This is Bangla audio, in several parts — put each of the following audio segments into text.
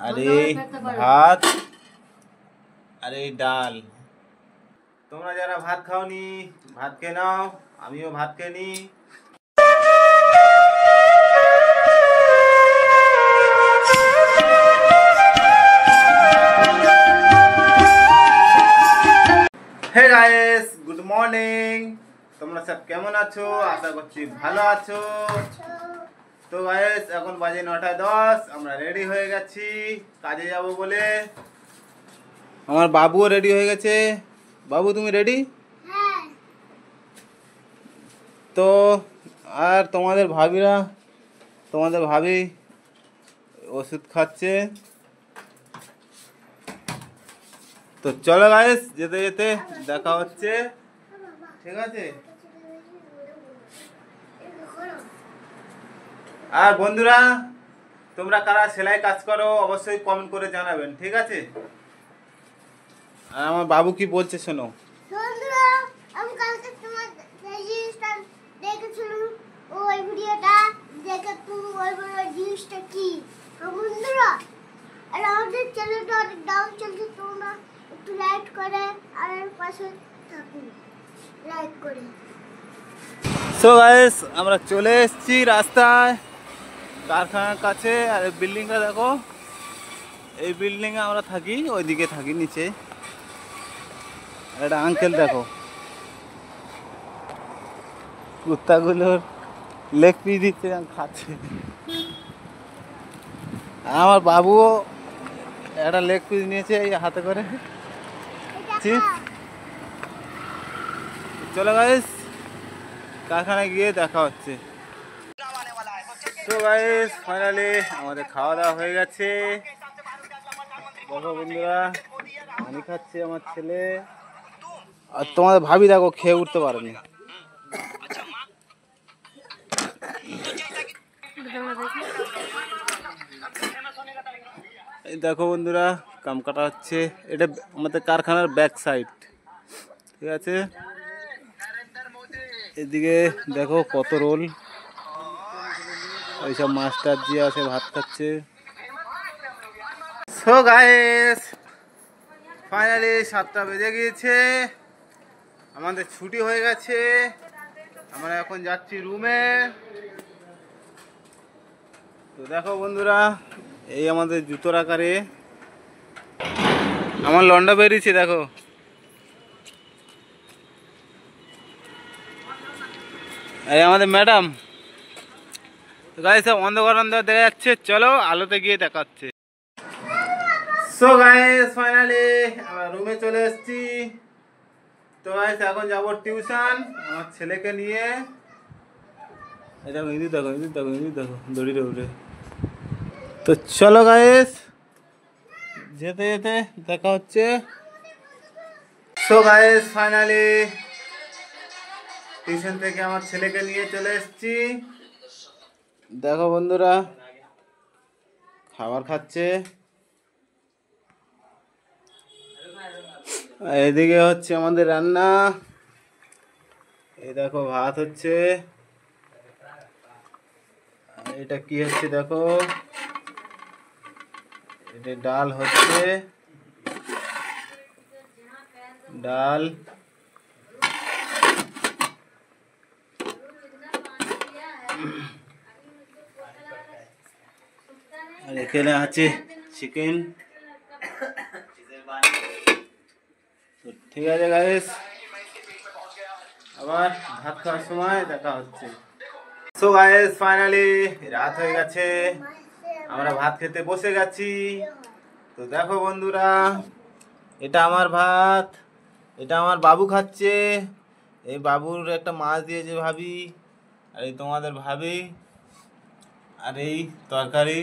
আর এই ভাত আর এই ডাল। তোমরা যারা ভাত খাওনি ভাত খেয়ে নাও, আমিও ভাত খেয়ে নিই। Hey guys, good morning. তোমরা সব কেমন আছো? আশা করছি ভালো আছো। তো গাইস এখন বাজে 9:10, আমরা রেডি হয়ে গেছি কাজে যাব বলে। আমার বাবুও রেডি হয়ে গেছে। বাবু তুমি রেডি? হ্যাঁ। তো আর তোমাদের ভাবি ওষুধ খাচ্ছে। তো চলো গাইস, যেতে যেতে দেখা হচ্ছে, ঠিক আছে? আর বন্ধুরা, তোমরা কারা সেলাই কাজ করো অবশ্যই কমেন্ট করে জানাবেন, ঠিক আছে? আর আমার বাবু কি বলছে শোনো। বন্ধুরা, আমি কালকে তোমার জিনিসটা দেখেছিলাম, ওই ভিডিওটা দেখে তুমি বলবে ওই জিনিসটা কি। তো বন্ধুরা, আর আমাদের চ্যানেলটা অনেক ডাউন চলছে, তোমরা একটু লাইক করে আর এর পাশে থাকুন, লাইক করে। সো গাইস, আমরা চলে এসেছি রাস্তায়, কারখানার কাছে। আর এই বিল্ডিংটা দেখো, এই বিল্ডিংয়ে আমরা থাকি, ওইদিকে থাকি নিচে। আর একটা আঙ্কেল দেখো, কুত্তাগুলোর লেগ পিস দিচ্ছে, খাচ্ছে। আমার বাবুও একটা লেগ পিস নিয়েছে এই হাতে করে। চলো গাইস, কারখানায় গিয়ে দেখা হচ্ছে। তো গাইস ফাইনালি আমাদের খাওয়া দাওয়া হয়ে গেছে। দেখো বন্ধুরা, পানি খাচ্ছে আমার ছেলে। আর তোমাদের ভাবি দেখো, খেয়ে উঠতে পারেনি। এই দেখো বন্ধুরা, কাম কাটা হচ্ছে। এটা আমাদের কারখানার ব্যাক সাইড, ঠিক আছে? এদিকে দেখো কত রোল, এইসব মাস্টার জি আছে, ভাত খাচ্ছে। সো গাইস ফাইনালি 7টা বেজে গিয়েছে, আমাদের ছুটি হয়ে গেছে। আমরা এখন যাচ্ছি রুমে। তো দেখো বন্ধুরা, এই আমাদের জুতোর আকারে আমার লন্ডা বেরিয়েছে, দেখো। এই আমাদের ম্যাডাম। গাইস অন্ধকার দেখা যাচ্ছে, চলো আলোতে গিয়ে দেখাচ্ছে। সো গাইস ফাইনালি আমরা রুমে চলে এসেছি। তো গাইস এখন যাবো টিউশন আমার ছেলেকে নিয়ে। এটা হিন্দি দেখো, হিন্দি দেখো, হিন্দি দেখো, দড়িতে উঠে। তো চলো গাইস, যেতে যেতে দেখা হচ্ছে। সো গাইস ফাইনালি টিউশন থেকে আমার ছেলেকে নিয়ে চলে এসেছি। দেখো বন্ধুরা, খাবার খাচ্ছে। এদিকে হচ্ছে আমাদের রান্না। এই দেখো ভাত হচ্ছে। এটা কি হচ্ছে দেখো, এটা ডাল হচ্ছে, ডাল। আর এখানে আছে চিকেন। তো ঠিক আছে গাইস, আবার ভাত খাওয়ার সময় দেখা হচ্ছে। সো গাইস ফাইনালি রাত হয়ে গেছে, আমরা ভাত খেতে বসে গেছি। তো দেখো বন্ধুরা, এটা আমার ভাত, এটা আমার বাবু খাচ্ছে। এই বাবুর একটা মাছ দিয়েছে ভাবি, আর এই তোমাদের ভাবি। আর এই তরকারি,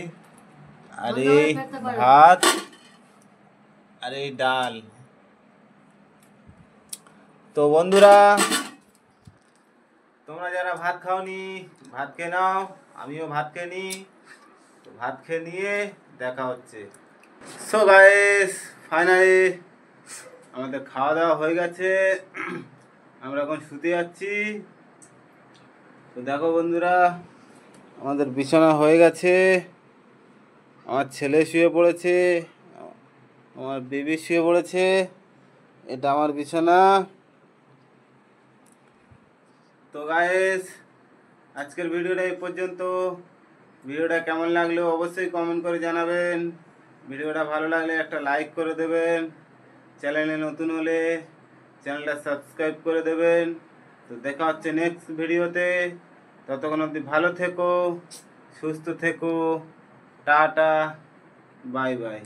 আর এই ভাত, আর এই ডাল। তো বন্ধুরা, তোমরা যারা ভাত খাওনি ভাত খেয়ে নাও, আমিও ভাত খেয়ে নিই। তো ভাত খেয়ে নিয়ে দেখা হচ্ছে। সো গাইস ফাইনালি আমাদের খাওয়া দাওয়া হয়ে গেছে, আমরা এখন শুতে যাচ্ছি। তো দেখো বন্ধুরা, আমাদের বিছানা হয়ে গেছে। আমার ছেলে শুয়ে পড়েছে, আমার বেবি শুয়ে পড়েছে। এটা আমার বিছানা। তো গাইস, আজকের ভিডিওটা এই পর্যন্ত। ভিডিওটা কেমন লাগলো অবশ্যই কমেন্ট করে জানাবেন। ভিডিওটা ভালো লাগলে একটা লাইক করে দেবেন। চ্যানেলে নতুন হলে চ্যানেলটা সাবস্ক্রাইব করে দেবেন। তো দেখা হচ্ছে নেক্সট ভিডিওতে। ততক্ষণ অবধি ভালো থেকো, সুস্থ থেকো। Tata, bye bye.